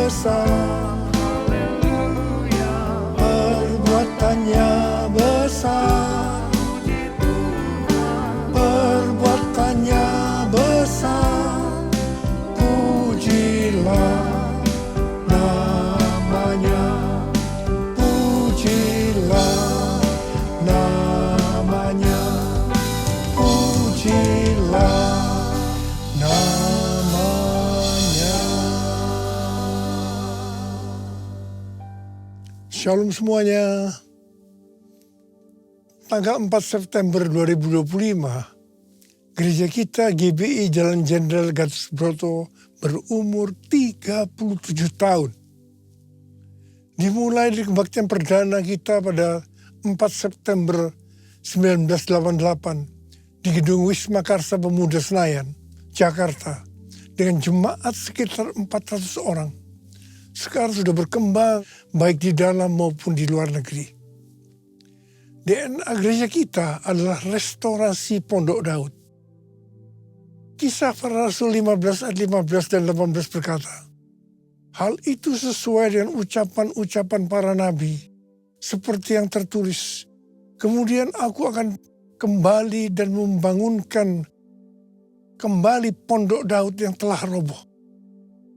besar, perbuatannya besar, perbuatannya besar, pujilah namanya, pujilah namanya, pujilah namanya. Shalom semuanya. Tanggal 4 September 2025, gereja kita GBI Jalan Jenderal Gatot Subroto berumur 37 tahun. Dimulai dari kebaktian perdana kita pada 4 September 1988 di Gedung Wisma Karsa Pemuda Senayan, Jakarta, dengan jemaat sekitar 400 orang. Sekarang sudah berkembang baik di dalam maupun di luar negeri. DNA gereja kita adalah restorasi Pondok Daud. Kisah Para Rasul 15 ayat 15 dan 18 berkata, hal itu sesuai dengan ucapan-ucapan para nabi, seperti yang tertulis, kemudian aku akan kembali dan membangunkan kembali Pondok Daud yang telah roboh.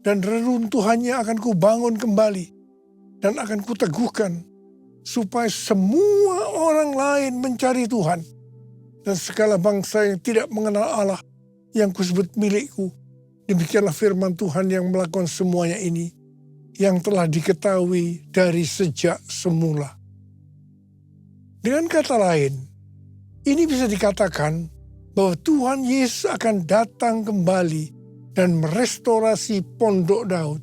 Dan reruntuhannya akan kubangun kembali dan akan kuteguhkan, supaya semua orang lain mencari Tuhan dan segala bangsa yang tidak mengenal Allah yang kusebut milikku. Demikianlah firman Tuhan yang melakukan semuanya ini, yang telah diketahui dari sejak semula. Dengan kata lain, ini bisa dikatakan bahwa Tuhan Yesus akan datang kembali dan merestorasi Pondok Daud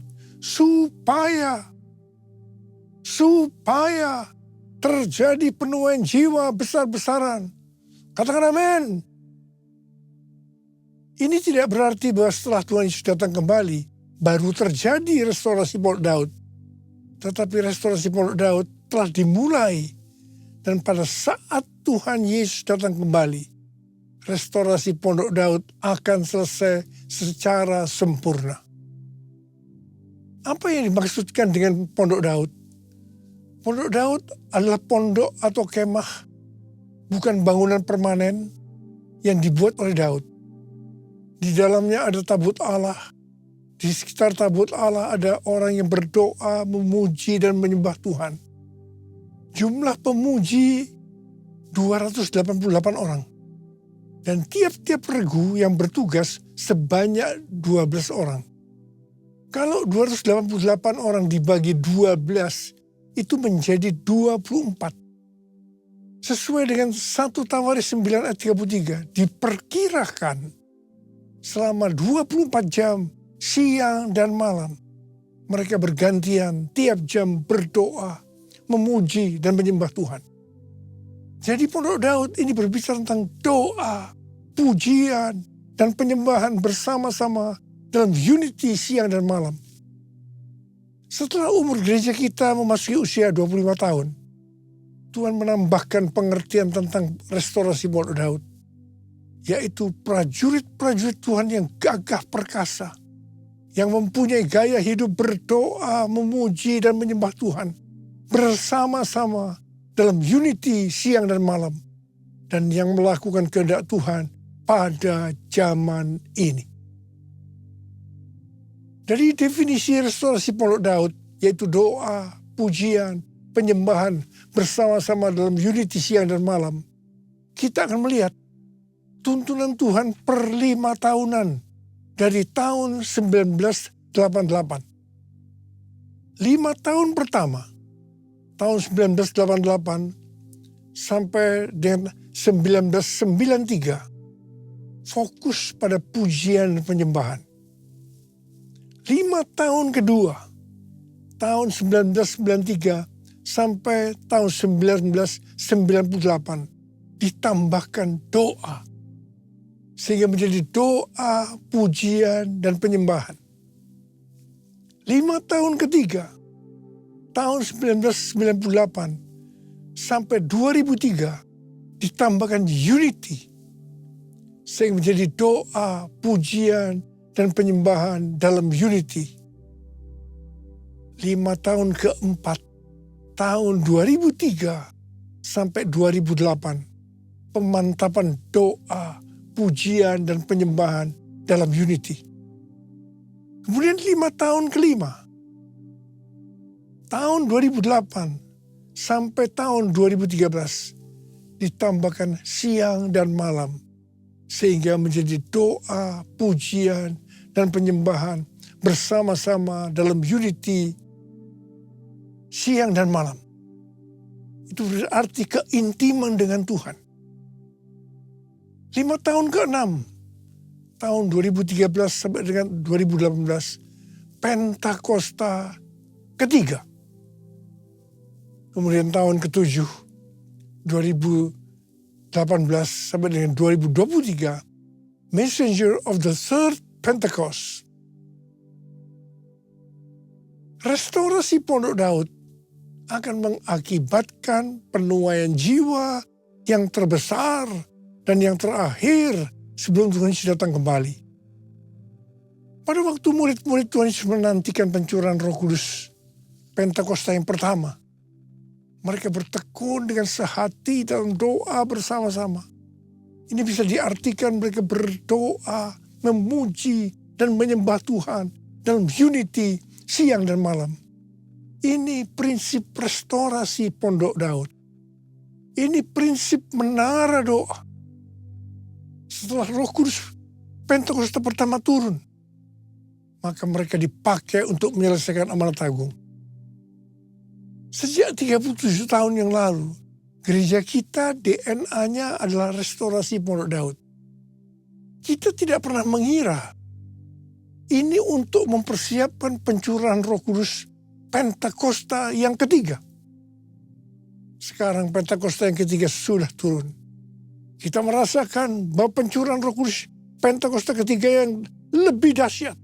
supaya terjadi penuaian jiwa besar-besaran. Katakan amin. Ini tidak berarti bahwa setelah Tuhan Yesus datang kembali, baru terjadi restorasi Pondok Daud. Tetapi restorasi Pondok Daud telah dimulai. Dan pada saat Tuhan Yesus datang kembali, restorasi Pondok Daud akan selesai secara sempurna. Apa yang dimaksudkan dengan Pondok Daud? Pondok Daud adalah pondok atau kemah, bukan bangunan permanen yang dibuat oleh Daud. Di dalamnya ada tabut Allah. Di sekitar tabut Allah ada orang yang berdoa, memuji dan menyembah Tuhan. Jumlah pemuji 288 orang. Dan tiap-tiap regu yang bertugas sebanyak 12 orang. Kalau 288 orang dibagi 12, itu menjadi 24. Sesuai dengan 1 Tawaris 9 ayat 33, diperkirakan selama 24 jam, siang dan malam, mereka bergantian tiap jam berdoa, memuji dan menyembah Tuhan. Jadi Pondok Daud ini berbicara tentang doa, pujian, dan penyembahan bersama-sama dalam unity siang dan malam. Setelah umur gereja kita memasuki usia 25 tahun, Tuhan menambahkan pengertian tentang restorasi Pondok Daud, yaitu prajurit-prajurit Tuhan yang gagah perkasa, yang mempunyai gaya hidup berdoa, memuji dan menyembah Tuhan, bersama-sama dalam unity siang dan malam, dan yang melakukan kehendak Tuhan pada zaman ini. Dari definisi restorasi Pondok Daud, yaitu doa, pujian, penyembahan bersama-sama dalam unity siang dan malam, kita akan melihat tuntunan Tuhan per 5 tahunan dari tahun 1988. 5 tahun pertama, tahun 1988 sampai dengan 1993, fokus pada pujian dan penyembahan. 5 tahun kedua, tahun 1993 sampai tahun 1998, ditambahkan doa. Sehingga menjadi doa, pujian, dan penyembahan. 5 tahun ketiga, tahun 1998 sampai 2003, ditambahkan unity. Sehingga menjadi doa, pujian, dan penyembahan dalam unity. 5 tahun keempat, tahun 2003 sampai 2008, pemantapan doa, pujian, dan penyembahan dalam Unity. Kemudian 5 tahun kelima, tahun 2008 sampai tahun 2013, ditambahkan siang dan malam, sehingga menjadi doa, pujian, dan penyembahan bersama-sama dalam Unity siang dan malam. Itu berarti keintiman dengan Tuhan. 5 tahun ke-6, tahun 2013 sampai dengan 2018, Pentakosta ketiga. Kemudian tahun ke-7, 2018 sampai dengan 2023, Messenger of the Third Pentecost. Restorasi Pondok Daud akan mengakibatkan penuaian jiwa yang terbesar dan yang terakhir sebelum Tuhan Yesus datang kembali. Pada waktu murid-murid Tuhan Yesus menantikan pencurahan Roh Kudus Pentakosta yang pertama, mereka bertekun dengan sehati dalam doa bersama-sama. Ini bisa diartikan mereka berdoa, memuji, dan menyembah Tuhan dalam Unity siang dan malam. Ini prinsip restorasi Pondok Daud. Ini prinsip menara doa. Setelah Roh Kudus Pentakosta pertama turun, maka mereka dipakai untuk menyelesaikan amanat agung. Sejak 37 tahun yang lalu, gereja kita DNA-nya adalah restorasi Pondok Daud. Kita tidak pernah mengira ini untuk mempersiapkan pencurahan Roh Kudus Pentakosta yang ketiga. Sekarang Pentakosta yang ketiga sudah turun. Kita merasakan bahwa pencurahan Roh Kudus Pentakosta ketiga yang lebih dahsyat.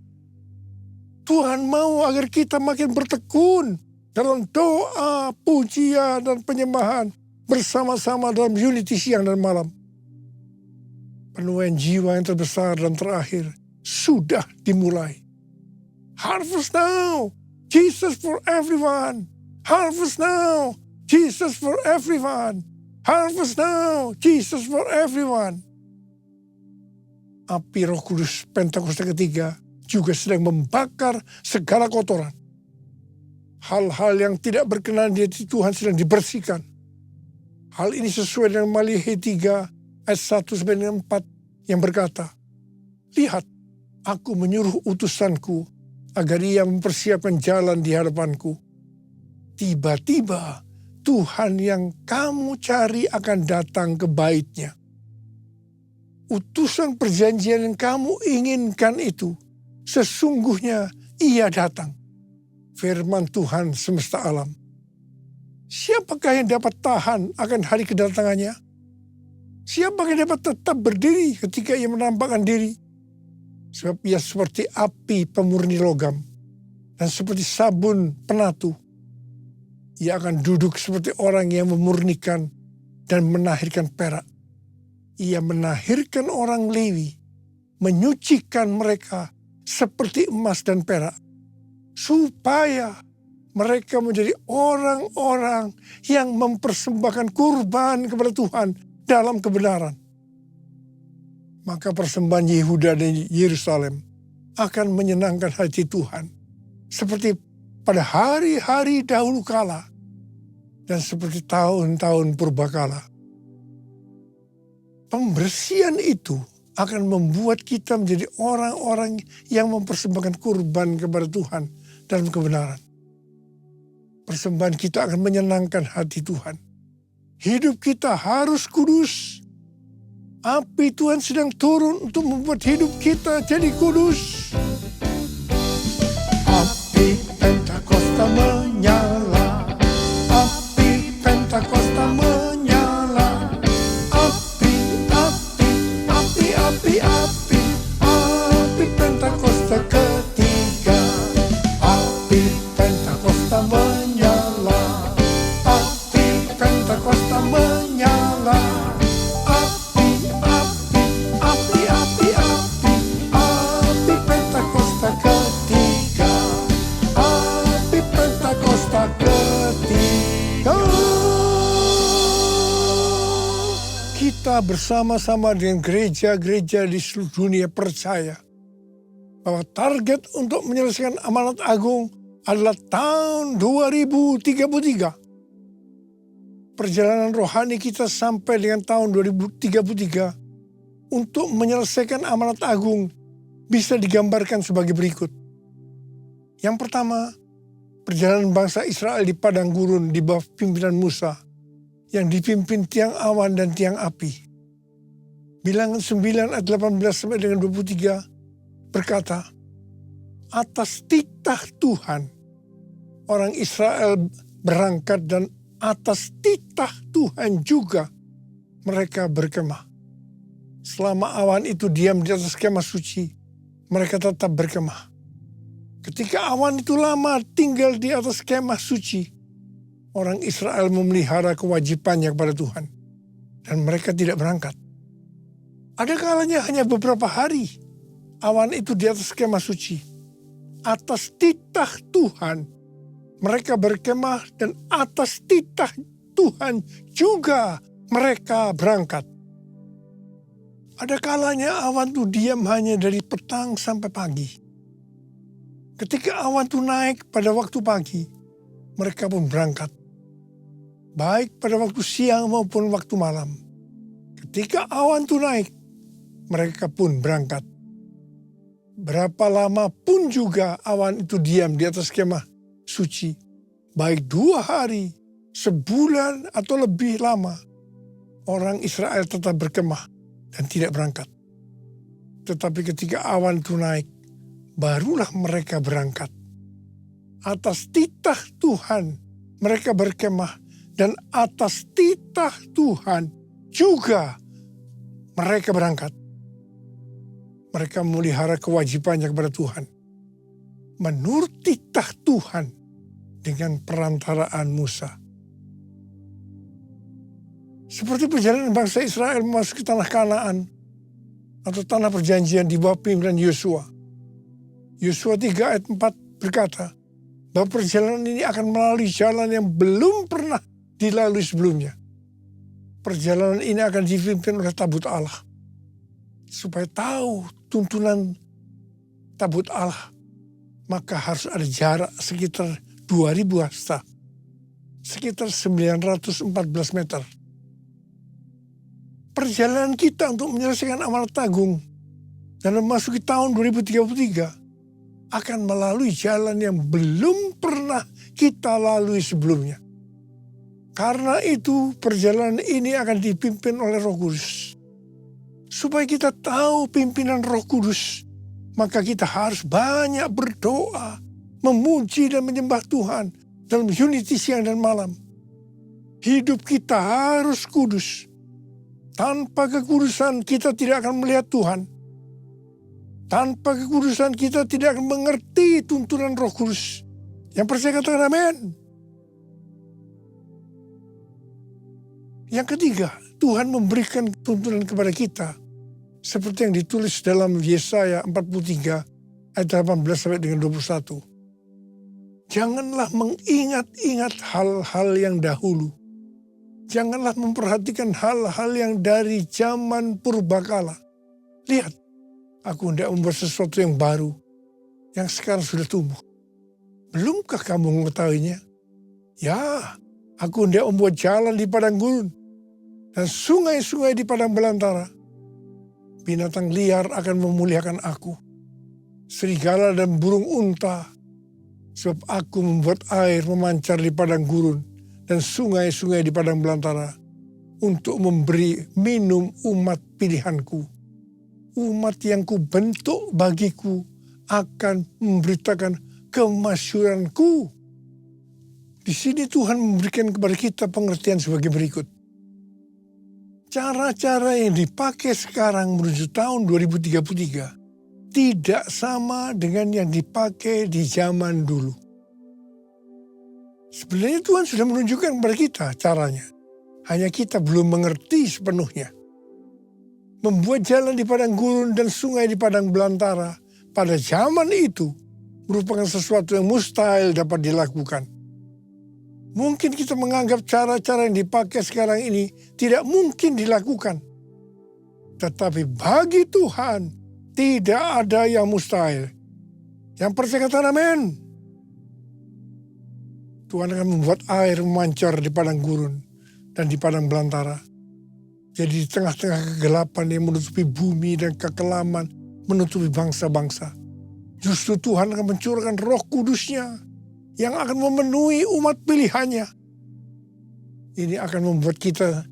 Tuhan mau agar kita makin bertekun dalam doa, pujian, dan penyembahan bersama-sama dalam Unity siang dan malam. Penuaian jiwa yang terbesar dan terakhir sudah dimulai. Harvest now, Jesus for everyone. Harvest now, Jesus for everyone. Harvest now, Jesus for everyone. Api Roh Kudus Pentakosta ketiga juga sedang membakar segala kotoran. Hal-hal yang tidak berkenan di hati Tuhan sedang dibersihkan. Hal ini sesuai dengan Maliaki 3 ayat 1 sampai 4 yang berkata, "Lihat, aku menyuruh utusanku agar ia mempersiapkan jalan di hadapanku. Tiba-tiba Tuhan yang kamu cari akan datang ke bait-Nya. Utusan perjanjian yang kamu inginkan itu, sesungguhnya ia datang. Firman Tuhan semesta alam. Siapakah yang dapat tahan akan hari kedatangannya? Siapa yang dapat tetap berdiri ketika ia menampakkan diri? Sebab ia seperti api pemurni logam dan seperti sabun penatu. Ia akan duduk seperti orang yang memurnikan dan menahirkan perak. Ia menahirkan orang Lewi, menyucikan mereka seperti emas dan perak, supaya mereka menjadi orang-orang yang mempersembahkan kurban kepada Tuhan dalam kebenaran. Maka persembahan Yehuda dan Yerusalem akan menyenangkan hati Tuhan, seperti pada hari-hari dahulu kala dan seperti tahun-tahun purbakala. Pembersihan itu akan membuat kita menjadi orang-orang yang mempersembahkan kurban kepada Tuhan dalam kebenaran. Persembahan kita akan menyenangkan hati Tuhan. Hidup kita harus kudus. Api Tuhan sedang turun untuk membuat hidup kita jadi kudus. Api Pentakosta menyala. Api Pentakosta menyala. Api, api, api, api, api. Api Pentakosta ketiga. Api Pentakosta menyala. Api Pentakosta menyala. Api Pentakosta ketiga. kita bersama-sama dengan gereja-gereja di seluruh dunia percaya bahwa target untuk menyelesaikan amanat agung adalah tahun 2033. Perjalanan rohani kita sampai dengan tahun 2033 untuk menyelesaikan amanat agung bisa digambarkan sebagai berikut. Yang pertama, perjalanan bangsa Israel di padang gurun di bawah pimpinan Musa yang dipimpin tiang awan dan tiang api. Bilangan 9 ayat 18 sampai dengan 23 berkata, atas titah Tuhan orang Israel berangkat dan atas titah Tuhan juga mereka berkemah. Selama awan itu diam di atas kemah suci, mereka tetap berkemah. Ketika awan itu lama tinggal di atas kemah suci, orang Israel memelihara kewajibannya kepada Tuhan. Dan mereka tidak berangkat. Ada kalanya hanya beberapa hari awan itu di atas kemah suci. Atas titah Tuhan mereka berkemah dan atas titah Tuhan juga mereka berangkat. Ada kalanya awan itu diam hanya dari petang sampai pagi. Ketika awan itu naik pada waktu pagi, mereka pun berangkat. Baik pada waktu siang maupun waktu malam. Ketika awan itu naik, mereka pun berangkat. Berapa lama pun juga awan itu diam di atas kemah suci, baik 2 hari, sebulan atau lebih lama, orang Israel tetap berkemah dan tidak berangkat. Tetapi ketika awan itu naik, barulah mereka berangkat. Atas titah Tuhan mereka berkemah dan atas titah Tuhan juga mereka berangkat. Mereka memelihara kewajibannya kepada Tuhan menurut titah Tuhan dengan perantaraan Musa. Seperti perjalanan bangsa Israel memasuki tanah Kanaan atau tanah perjanjian di bawah pimpinan Yosua. Yosua 3 ayat 4 berkata bahwa perjalanan ini akan melalui jalan yang belum pernah dilalui sebelumnya. Perjalanan ini akan dipimpin oleh tabut Allah. Supaya tahu tuntunan tabut Allah, maka harus ada jarak sekitar 2000 hasta, sekitar 914 meter. Perjalanan kita untuk menyelesaikan amanat agung dan memasuki tahun 2033 akan melalui jalan yang belum pernah kita lalui sebelumnya. Karena itu perjalanan ini akan dipimpin oleh Roh Kudus. Supaya kita tahu pimpinan Roh Kudus, maka kita harus banyak berdoa, memuji dan menyembah Tuhan dalam unity siang dan malam. Hidup kita harus kudus. Tanpa kekudusan kita tidak akan melihat Tuhan. Tanpa kekudusan kita tidak akan mengerti tuntunan Roh Kudus. Yang percaya katakan amin. Yang ketiga, Tuhan memberikan tuntunan kepada kita seperti yang ditulis dalam Yesaya 43 ayat 18 sampai dengan 21. Janganlah mengingat-ingat hal-hal yang dahulu. Janganlah memperhatikan hal-hal yang dari zaman purbakala. Lihat, aku hendak membuat sesuatu yang baru, yang sekarang sudah tumbuh. Belumkah kamu mengetahuinya? Ya, aku hendak membuat jalan di padang gurun, dan sungai-sungai di padang belantara. Binatang liar akan memuliakan aku. Serigala dan burung unta. Sebab aku membuat air memancar di padang gurun dan sungai-sungai di padang belantara. Untuk memberi minum umat pilihanku. Umat yang kubentuk bagiku akan memberitakan kemasyhuranku. Di sini Tuhan memberikan kepada kita pengertian sebagai berikut. Cara-cara yang dipakai sekarang menuju tahun 2033 tidak sama dengan yang dipakai di zaman dulu. Sebenarnya Tuhan sudah menunjukkan kepada kita caranya. Hanya kita belum mengerti sepenuhnya. Membuat jalan di padang gurun dan sungai di padang belantara pada zaman itu merupakan sesuatu yang mustahil dapat dilakukan. Mungkin kita menganggap cara-cara yang dipakai sekarang ini tidak mungkin dilakukan. Tetapi bagi Tuhan tidak ada yang mustahil. Yang percaya katakan amin. Tuhan akan membuat air memancar di padang gurun dan di padang belantara. Jadi di tengah-tengah kegelapan yang menutupi bumi dan kekelaman, menutupi bangsa-bangsa. Justru Tuhan akan mencurahkan Roh Kudus-Nya yang akan memenuhi umat pilihannya. Ini akan membuat kita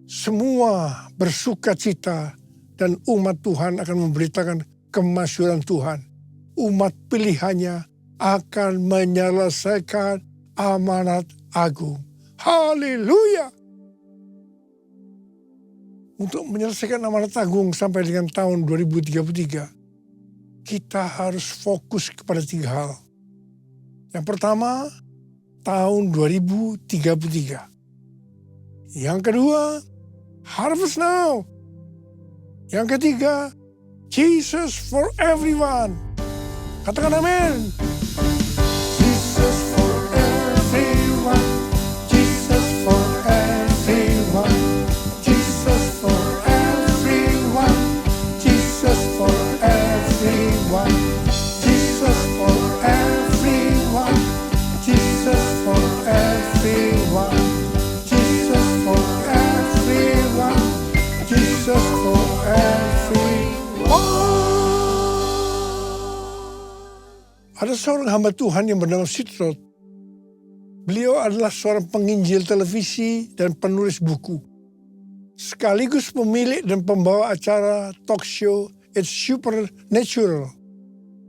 semua bersuka cita dan umat Tuhan akan memberitakan kemasyhuran Tuhan. Umat pilihannya akan menyelesaikan amanat agung. Haleluya! Untuk menyelesaikan amanat agung sampai dengan tahun 2033, kita harus fokus kepada 3 hal. Yang pertama, tahun 2033. Yang kedua, harvest now. Yang ketiga, Jesus for everyone. Katakan amin. Jesus for everyone. Jesus for everyone. Jesus for everyone. Jesus for everyone. Jesus for everyone. Jesus for everyone. Jesus for everyone. Jesus for everyone. Ada seorang hamba Tuhan yang bernama Sitrot. Beliau adalah seorang penginjil televisi dan penulis buku. Sekaligus pemilik dan pembawa acara talk show It's Supernatural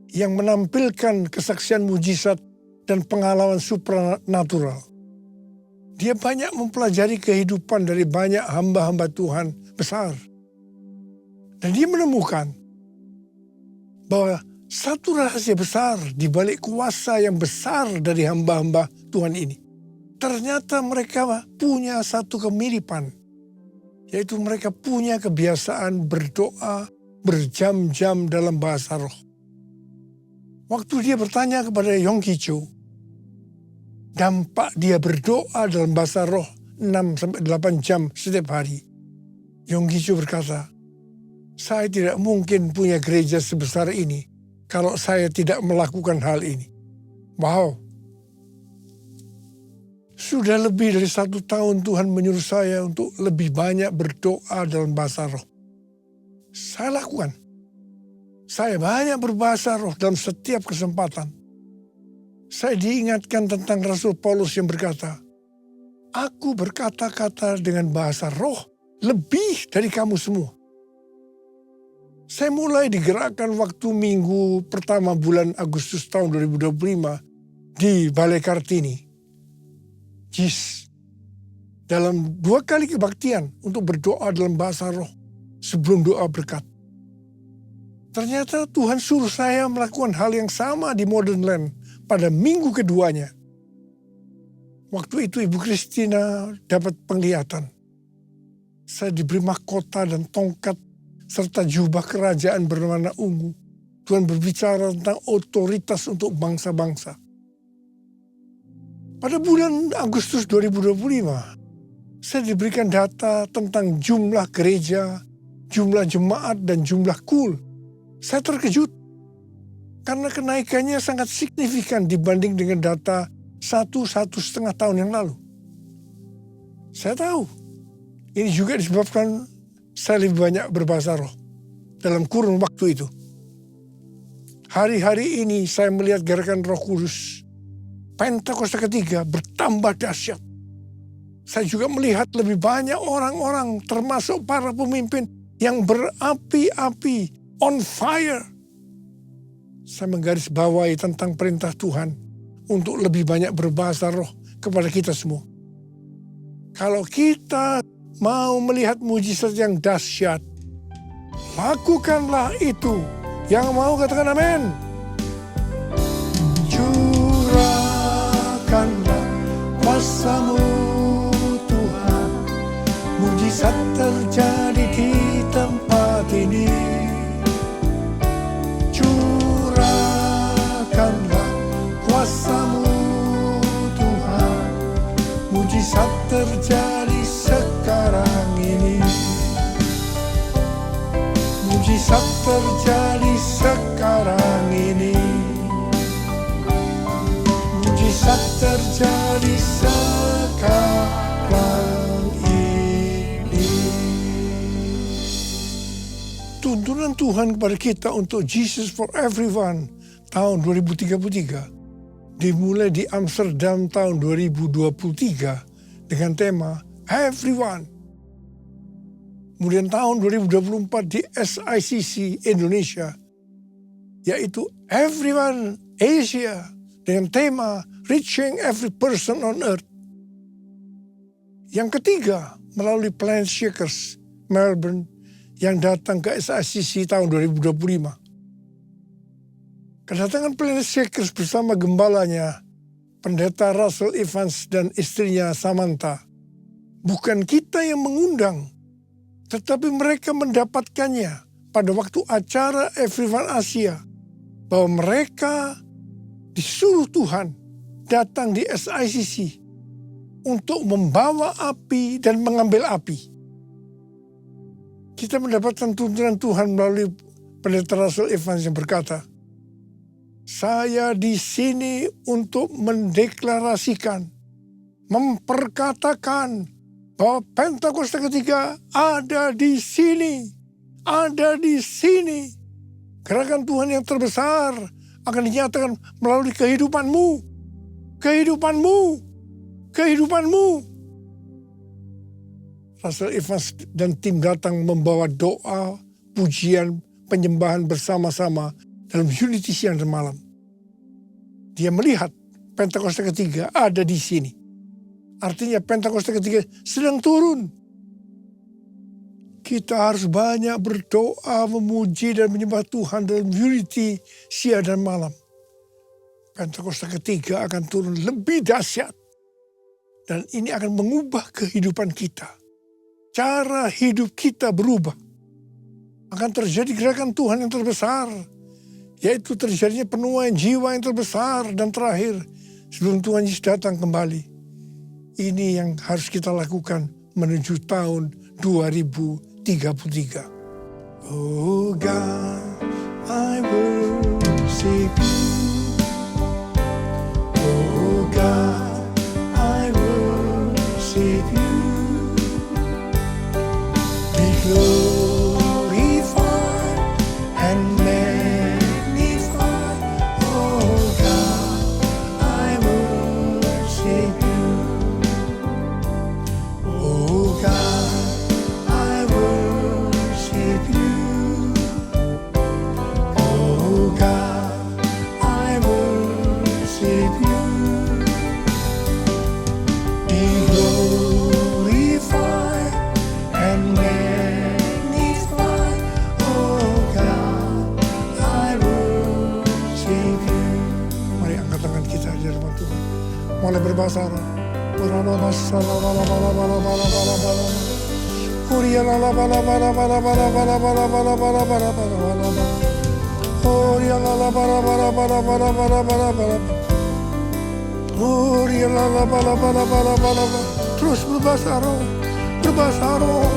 yang menampilkan kesaksian mujizat dan pengalaman supranatural. Dia banyak mempelajari kehidupan dari banyak hamba-hamba Tuhan besar. Dan dia menemukan bahwa satu rahasia besar di balik kuasa yang besar dari hamba-hamba Tuhan ini. Ternyata mereka punya satu kemiripan. Yaitu mereka punya kebiasaan berdoa berjam-jam dalam bahasa roh. Waktu dia bertanya kepada Yong Ki Cho, dampak dia berdoa dalam bahasa roh 6-8 jam setiap hari. Yong Ki Cho berkata, saya tidak mungkin punya gereja sebesar ini kalau saya tidak melakukan hal ini. Wow. Sudah lebih dari 1 tahun Tuhan menyuruh saya untuk lebih banyak berdoa dalam bahasa roh. Saya lakukan. Saya banyak berbahasa roh dalam setiap kesempatan. Saya diingatkan tentang Rasul Paulus yang berkata, aku berkata-kata dengan bahasa roh lebih dari kamu semua. Saya mulai digerakkan waktu minggu pertama bulan Agustus tahun 2025 di Balai Kartini. JIS. Dalam 2 kali kebaktian untuk berdoa dalam bahasa roh sebelum doa berkat. Ternyata Tuhan suruh saya melakukan hal yang sama di Modern Land pada minggu keduanya. Waktu itu Ibu Christina dapat penglihatan. Saya diberi mahkota dan tongkat serta jubah kerajaan berwarna ungu. Tuhan berbicara tentang otoritas untuk bangsa-bangsa. Pada bulan Agustus 2025, saya diberikan data tentang jumlah gereja, jumlah jemaat, dan jumlah kul. Saya terkejut karena kenaikannya sangat signifikan dibanding dengan data 1,5 tahun yang lalu. Saya tahu, ini juga disebabkan saya lebih banyak berbahasa roh dalam kurun waktu itu. Hari-hari ini saya melihat gerakan Roh Kudus Pentakosta ketiga bertambah dahsyat. Saya juga melihat lebih banyak orang-orang termasuk para pemimpin yang berapi-api, on fire. Saya menggarisbawahi tentang perintah Tuhan untuk lebih banyak berbahasa roh kepada kita semua. Kalau kita mau melihat mujizat yang dahsyat, lakukanlah itu. Yang mau katakan amin. Curahkanlah kuasa-Mu Tuhan, mujizat terjadi di tempat ini. Curahkanlah kuasa-Mu Tuhan, mujizat terjadi sekarang ini. Mujizat terjadi sekarang ini. Mujizat terjadi sekarang ini. Tuntunan Tuhan kepada kita untuk Jesus for Everyone tahun 2033 dimulai di Amsterdam tahun 2023 dengan tema Everyone. Kemudian tahun 2024 di SICC Indonesia, yaitu Everyone Asia dengan tema Reaching Every Person on Earth. Yang ketiga, melalui Planet Shakers Melbourne yang datang ke SICC tahun 2025. Kedatangan Planet Shakers bersama gembalanya, Pendeta Russell Evans dan istrinya Samantha, bukan kita yang mengundang, tetapi mereka mendapatkannya pada waktu acara Everyone Asia, bahwa mereka disuruh Tuhan datang di SICC untuk membawa api dan mengambil api. Kita mendapatkan tuntunan Tuhan melalui Pendeta Russell Evans yang berkata, saya di sini untuk mendeklarasikan, memperkatakan bahwa Pentakosta ketiga ada di sini. Ada di sini. Gerakan Tuhan yang terbesar akan dinyatakan melalui kehidupanmu. Kehidupanmu. Kehidupanmu. Russell Evans dan tim datang membawa doa, pujian, penyembahan bersama-sama dalam unity siang dan malam. Dia melihat Pentakosta ketiga ada di sini. Artinya Pentakosta ketiga sedang turun. Kita harus banyak berdoa, memuji dan menyembah Tuhan dalam unity siang dan malam. Pentakosta ketiga akan turun lebih dahsyat. Dan ini akan mengubah kehidupan kita. Cara hidup kita berubah. Akan terjadi gerakan Tuhan yang terbesar. Yaitu terjadinya penuaian jiwa yang terbesar dan terakhir sebelum Tuhan Yesus datang kembali. Ini yang harus kita lakukan menuju tahun 2033. Oh God, I worship you. Oh God, I worship you. Be glorified and magnified. Oh God, I worship you. Oh God, I worship you. Oh God, I worship you. Be glorified and magnified. Oh God, I worship you. Mari angkat tangan kita di hadapan Tuhan. Mulai berbahasa roh. Terus berbahasa roh. Berbahasa roh.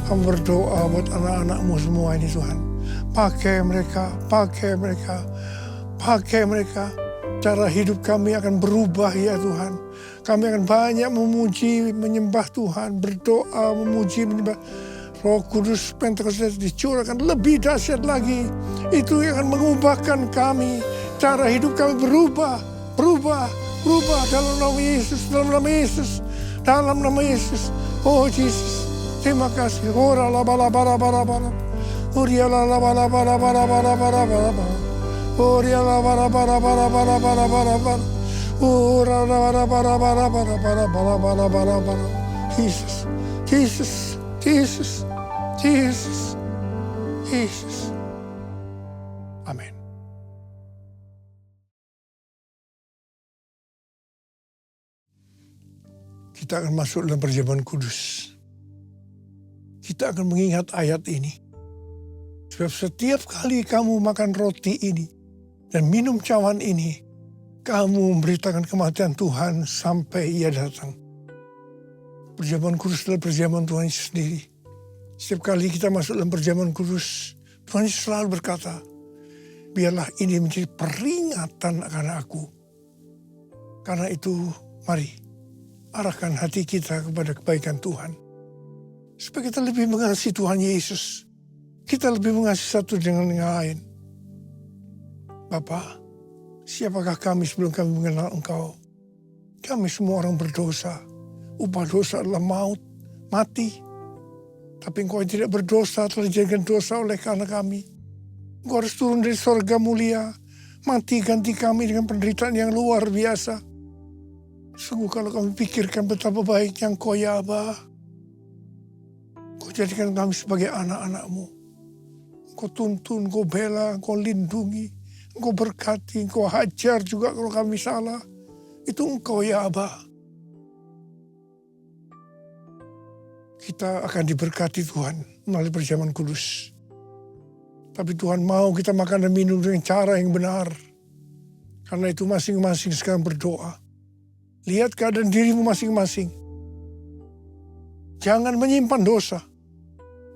Kamu berdoa buat anak-anakmu semua ini Tuhan. Pakai mereka, pakai mereka, pakai mereka. Cara hidup kami akan berubah ya Tuhan. Kami akan banyak memuji, menyembah Tuhan. Berdoa, memuji, menyembah. Roh Kudus Pentakosta dicurahkan lebih dahsyat lagi. Itu yang akan mengubahkan kami. Cara hidup kami berubah, berubah, berubah dalam nama Yesus, dalam nama Yesus, dalam nama Yesus. Oh Yesus, terima kasih. Ora la bala bala bala bala. Oria la la bala bala bala bala bala bala. Oria la bala bala bala bala bala bala bala. Ora la bala bala bala bala bala bala bala bala bala. Jesus, Jesus, Jesus, Jesus, Jesus. Amin. Kita akan masuk dalam perjamuan kudus. Kita akan mengingat ayat ini. Sebab setiap kali kamu makan roti ini dan minum cawan ini, kamu memberitakan kematian Tuhan sampai Ia datang. Perjamuan kudus adalah perjamuan Tuhan Yesus sendiri. Setiap kali kita masuk dalam perjamuan kudus, Tuhan Yesus selalu berkata, biarlah ini menjadi peringatan akan aku. Karena itu, mari arahkan hati kita kepada kebaikan Tuhan. Supaya kita lebih mengasihi Tuhan Yesus. Kita lebih mengasihi satu dengan yang lain. Bapa, siapakah kami sebelum kami mengenal Engkau? Kami semua orang berdosa. Upah dosa adalah maut, mati. Tapi Engkau yang tidak berdosa telah dijadikan dosa oleh karena kami. Engkau harus turun dari sorga mulia. Mati ganti kami dengan penderitaan yang luar biasa. Sungguh kalau kami pikirkan betapa baiknya Engkau ya Aba. Engkau jadikan kami sebagai anak-anak-Mu. Engkau tuntun, Engkau bela, Engkau lindungi. Engkau berkati, Engkau hajar juga kalau kami salah. Itu Engkau ya Aba. Kita akan diberkati Tuhan melalui perjamuan kudus. Tapi Tuhan mau kita makan dan minum dengan cara yang benar. Karena itu masing-masing sekarang berdoa. Lihat keadaan dirimu masing-masing. Jangan menyimpan dosa.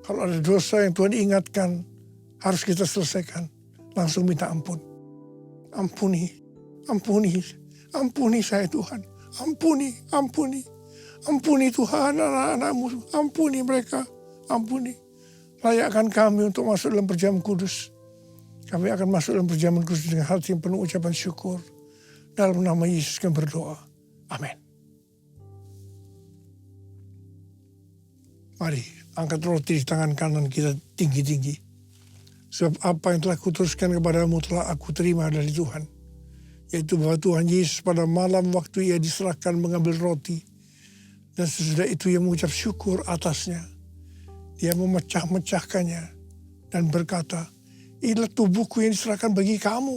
Kalau ada dosa yang Tuhan ingatkan, harus kita selesaikan. Langsung minta ampun. Ampuni, ampuni, ampuni saya Tuhan. Ampuni, ampuni. Ampuni Tuhan anak-anak-Mu. Ampuni mereka, ampuni. Layakkan kami untuk masuk dalam perjamuan kudus. Kami akan masuk dalam perjamuan kudus dengan hati yang penuh ucapan syukur. Dalam nama Yesus kami berdoa. Amin. Mari angkat roti di tangan kanan kita tinggi-tinggi. Sebab apa yang telah kuteruskan kepadamu telah aku terima dari Tuhan. Yaitu bahwa Tuhan Yesus pada malam waktu Ia diserahkan mengambil roti. Dan sesudah itu Ia mengucap syukur atasnya. Dia memecah-mecahkannya dan berkata, inilah tubuhku yang diserahkan bagi kamu.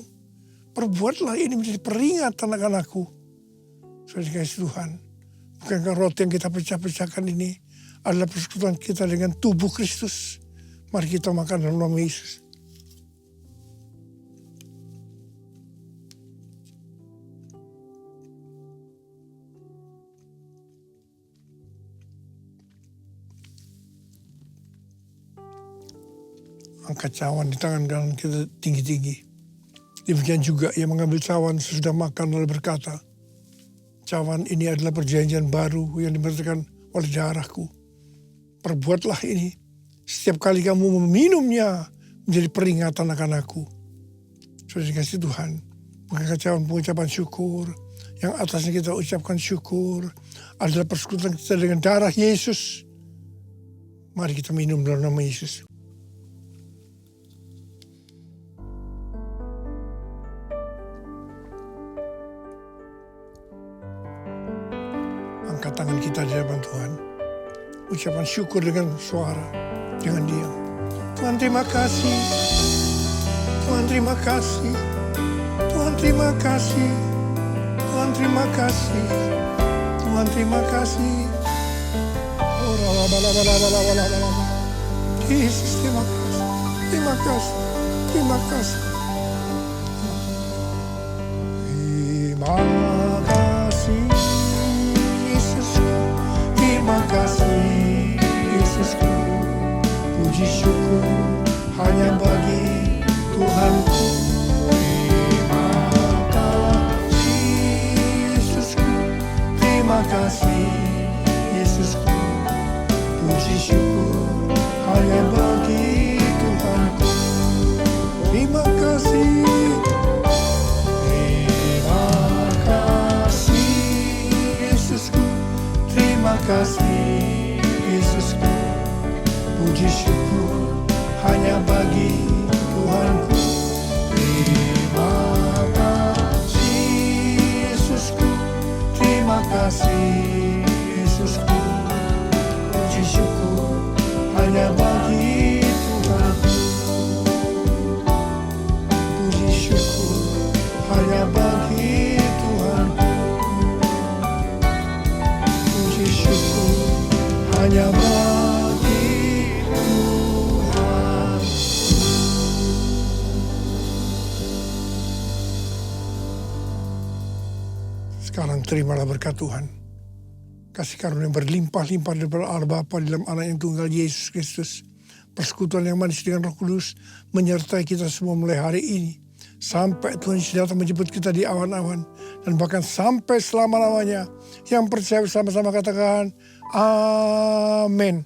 Perbuatlah ini menjadi peringatan akan aku. Saudara dikasihi Tuhan, bukankah roti yang kita pecah-pecahkan ini adalah persekutuan kita dengan tubuh Kristus? Mari kita makan dalam nama Yesus. Angkat cawan di tangan kanan kita tinggi-tinggi. Demikian juga Ia mengambil cawan sesudah makan lalu berkata, cawan ini adalah perjanjian baru yang diberitakan oleh darahku. Perbuatlah ini setiap kali kamu meminumnya menjadi peringatan akan aku. Sudah dikasih Tuhan, bukankah cawan pengucapan syukur yang atasnya kita ucapkan syukur adalah persekutuan kita dengan darah Yesus. Mari kita minum dalam nama Yesus. Angkat tangan kita di hadapan Tuhan. Ucapan syukur dengan suara, jangan diam. Tuhan terima kasih. Tuhan terima kasih. Tuhan terima kasih. Tuhan terima kasih. Tuhan terima kasih. Oh, Yesus terima kasih. Terima kasih. Terima kasih. Terima kasih. Terima kasih Yesusku, puji syukur hanya bagi Tuhanku. Terima kasih Yesusku, terima kasih Yesusku, puji syukur hanya bagi Tuhanku. Terima kasih. Terima kasih Yesusku, terima kasih Yesusku, puji syukur hanya bagi Tuhanku. Terima kasih Yesusku, terima kasih Yesusku, puji syukur hanya bagi Tuhanku. Puji syukur hanya bagi Tuhanku. Puji syukur hanya bagi Tuhan. Sekarang terimalah berkat Tuhan. Kasih karunia berlimpah-limpah daripada Allah Bapa di dalam anak yang tunggal Yesus Kristus. Persekutuan yang manis dengan Roh Kudus menyertai kita semua mulai hari ini. Sampai Tuhan Yesus datang menjemput kita di awan-awan. Dan bahkan sampai selama-lamanya. Yang percaya sama-sama katakan amin.